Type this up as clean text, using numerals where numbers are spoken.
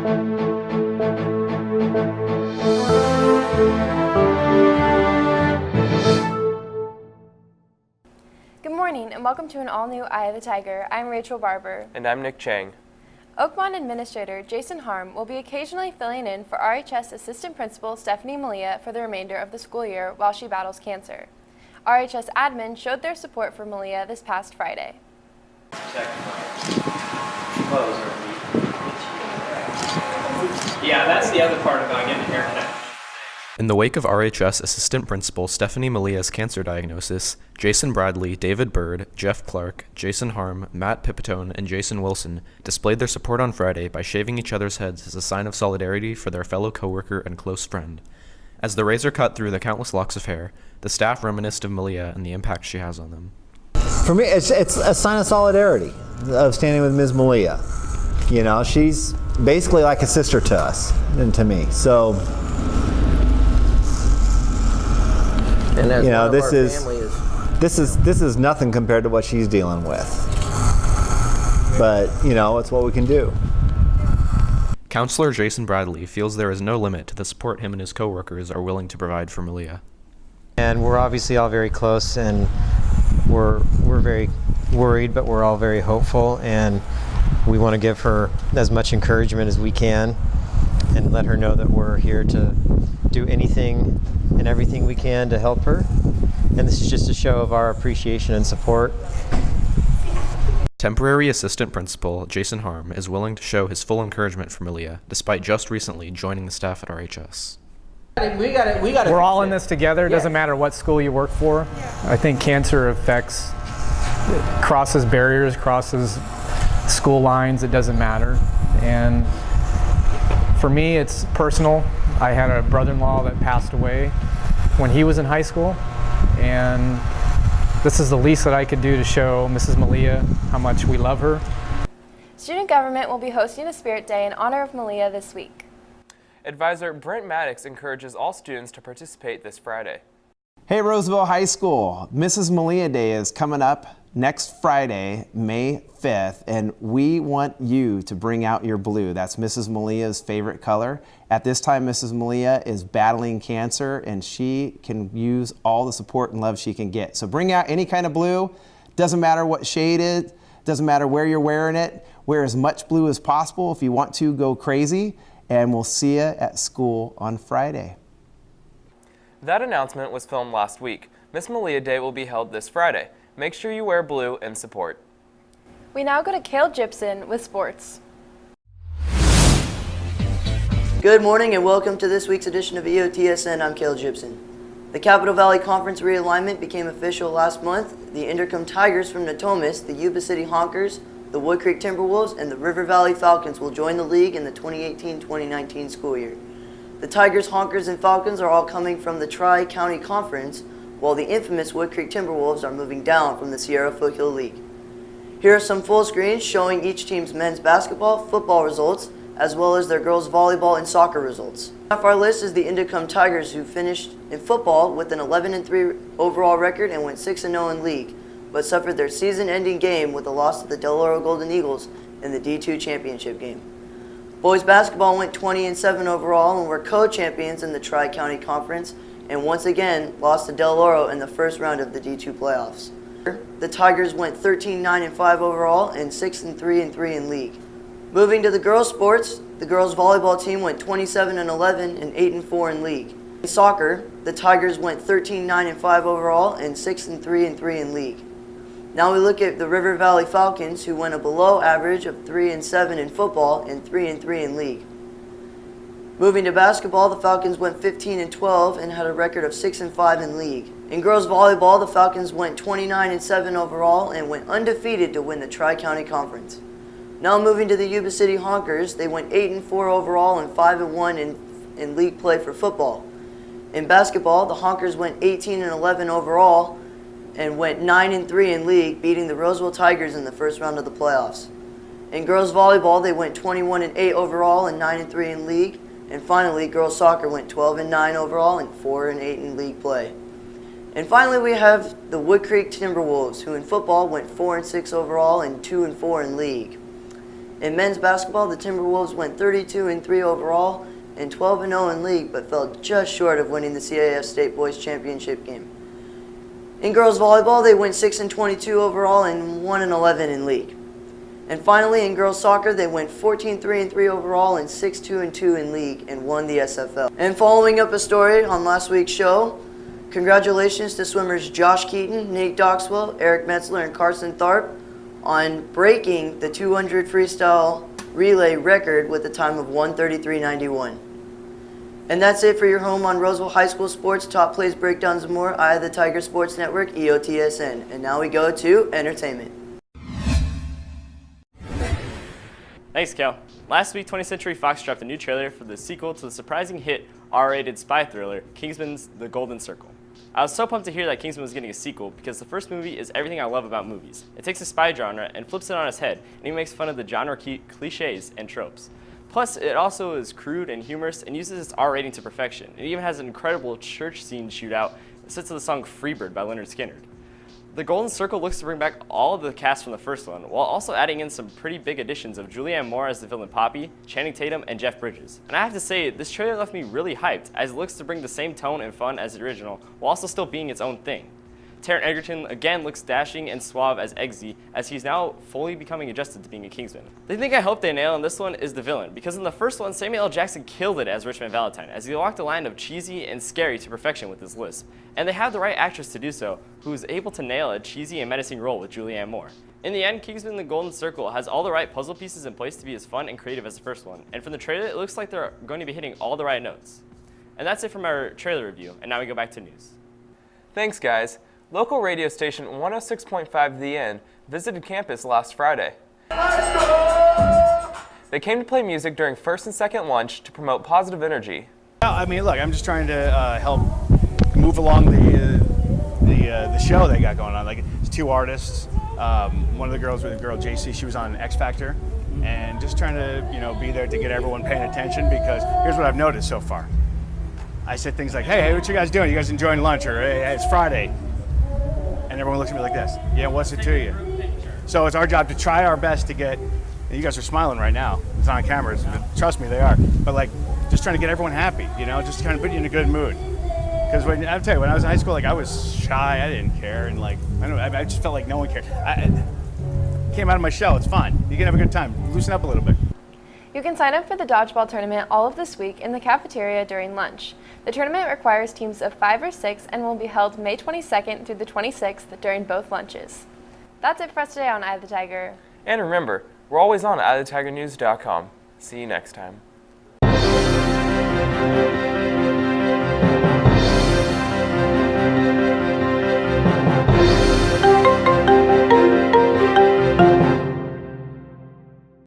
Good morning and welcome to an all-new Eye of the Tiger. I'm Rachel Barber. And I'm Nick Chang. Oakmont Administrator Jason Harm will be occasionally filling in for RHS Assistant Principal Stephanie Malia for the remainder of the school year while she battles cancer. RHS admin showed their support for Malia this past Friday. Yeah, that's the other part about getting a haircut. In the wake of RHS Assistant Principal Stephanie Malia's cancer diagnosis, Jason Bradley, David Bird, Jeff Clark, Jason Harm, Matt Pipitone, and Jason Wilson displayed their support on Friday by shaving each other's heads as a sign of solidarity for their fellow coworker and close friend. As the razor cut through the countless locks of hair, the staff reminisced of Malia and the impact she has on them. For me, it's a sign of solidarity, of standing with Ms. Malia. You know, she's basically like a sister to us and to me. So, and as you know, this is nothing compared to what she's dealing with. But, you know, it's what we can do. Counselor Jason Bradley feels there is no limit to the support him and his coworkers are willing to provide for Malia. And we're obviously all very close, and we're very worried, but we're all very hopeful, and we want to give her as much encouragement as we can and let her know that we're here to do anything and everything we can to help her. And this is just a show of our appreciation and support. Temporary Assistant Principal Jason Harm is willing to show his full encouragement for Malia, despite just recently joining the staff at RHS. We're all in this together. It doesn't matter what school you work for. I think cancer crosses barriers, crosses school lines. It doesn't matter. And for me, it's personal. I had a brother-in-law that passed away when he was in high school, and this is the least that I could do to show Mrs. Malia how much we love her. Student government will be hosting a Spirit Day in honor of Malia this week. Advisor Brent Maddox encourages all students to participate this Friday. Hey Roseville High School, Mrs. Malia Day is coming up next Friday, May 5th, and we want you to bring out your blue. That's Mrs. Malia's favorite color. At this time, Mrs. Malia is battling cancer, and she can use all the support and love she can get. So bring out any kind of blue. Doesn't matter what shade it is, doesn't matter where you're wearing it. Wear as much blue as possible. If you want to, go crazy, and we'll see you at school on Friday. That announcement was filmed last week. Miss Malia Day will be held this Friday. Make sure you wear blue in support. We now go to Cale Gibson with sports. Good morning and welcome to this week's edition of EOTSN. I'm Cale Gibson. The Capital Valley Conference realignment became official last month. The INDERKUM Tigers from Natomas, the YUBA City Honkers, the WOODCREEK Timberwolves, and the River Valley Falcons will join the league in the 2018-2019 school year. The Tigers, Honkers, and Falcons are all coming from the Tri-County Conference, while the infamous WOODCREEK Timberwolves are moving down from the Sierra Foothill League. Here are some full screens showing each team's men's basketball, football results, as well as their girls' volleyball and soccer results. Off our list is the INDERKUM Tigers, who finished in football with an 11-3 overall record and went 6-0 in league, but suffered their season-ending game with a loss to the Del Oro Golden Eagles in the D2 championship game. Boys basketball went 20-7 overall and were co-champions in the Tri-County Conference, and once again lost to Del Oro in the first round of the D2 playoffs. The Tigers went 13-9-5 overall and 6-3-3 in league. Moving to the girls' sports, the girls' volleyball team went 27-11 and 8-4 in league. In soccer, the Tigers went 13-9-5 overall and 6-3-3 in league. Now we look at the River Valley Falcons, who went a below average of 3-7 in football and 3-3 in league. Moving to basketball, the Falcons went 15-12 and had a record of 6-5 in league. In girls volleyball, the Falcons went 29-7 overall and went undefeated to win the Tri-County Conference. Now moving to the Yuba City Honkers, they went 8-4 overall and 5-1 in league play for football. In basketball, the Honkers went 18-11 overall and went 9-3 in league, beating the Roseville Tigers in the first round of the playoffs. In girls volleyball, they went 21-8 overall and 9-3 in league. And finally, girls soccer went 12-9 overall and 4-8 in league play. And finally, we have the WOODCREEK Timberwolves, who in football went 4-6 overall and 2-4 in league. In men's basketball, the Timberwolves went 32-3 overall and 12-0 in league, but fell just short of winning the CIF State Boys Championship game. In girls volleyball, they went 6-22 overall and 1-11 in league. And finally, in girls soccer, they went 14-3 overall and 6-2 in league and won the SFL. And following up a story on last week's show, congratulations to swimmers Josh Keaton, Nate Doxwell, Eric Metzler, and Carson Tharp on breaking the 200 freestyle relay record with a time of 1:33.91. And that's it for your home on Roseville High School sports, top plays, breakdowns, and more. I, the Tiger Sports Network, EOTSN. And now we go to entertainment. Thanks, Cal. Last week, 20th Century Fox dropped a new trailer for the sequel to the surprising hit R-rated spy thriller, Kingsman's The Golden Circle. I was so pumped to hear that Kingsman was getting a sequel because the first movie is everything I love about movies. It takes a spy genre and flips it on its head, and he makes fun of the genre cliches and tropes. Plus, it also is crude and humorous and uses its R rating to perfection. It even has an incredible church scene shootout that sets to the song Freebird by Leonard Skinner. The Golden Circle looks to bring back all of the cast from the first one, while also adding in some pretty big additions of Julianne Moore as the villain Poppy, Channing Tatum, and Jeff Bridges. And I have to say, this trailer left me really hyped, as it looks to bring the same tone and fun as the original, while also still being its own thing. Taron Egerton again looks dashing and suave as Eggsy, as he's now fully becoming adjusted to being a Kingsman. The thing I hope they nail in this one is the villain, because in the first one, Samuel L. Jackson killed it as Richmond Valentine, as he walked the line of cheesy and scary to perfection with his lisp. And they have the right actress to do so, who is able to nail a cheesy and menacing role with Julianne Moore. In the end, Kingsman The Golden Circle has all the right puzzle pieces in place to be as fun and creative as the first one, and from the trailer, it looks like they're going to be hitting all the right notes. And that's it from our trailer review, and now we go back to news. Thanks, guys. Local radio station 106.5 The Inn visited campus last Friday. They came to play music during first and second lunch to promote positive energy. I mean, look, I'm just trying to help move along the show they got going on. Like, it's two artists. One of the girls was a girl, JC. She was on X Factor, and just trying to be there to get everyone paying attention, because here's what I've noticed so far. I said things like, hey, what you guys doing? You guys enjoying lunch? Or hey, it's Friday. And everyone looks at me like this. Yeah, what's it to you? So it's our job to try our best to get, and you guys are smiling right now. It's on cameras. Trust me, they are. But like, just trying to get everyone happy, just trying to put you in a good mood. Because I'll tell you, when I was in high school, like, I was shy, I didn't care, and like, I just felt like no one cared. I came out of my shell, it's fun. You can have a good time, loosen up a little bit. You can sign up for the dodgeball tournament all of this week in the cafeteria during lunch. The tournament requires teams of 5 or 6 and will be held May 22nd through the 26th during both lunches. That's it for us today on Eye of the Tiger. And remember, we're always on EyeOfTheTigerNews.com. See you next time.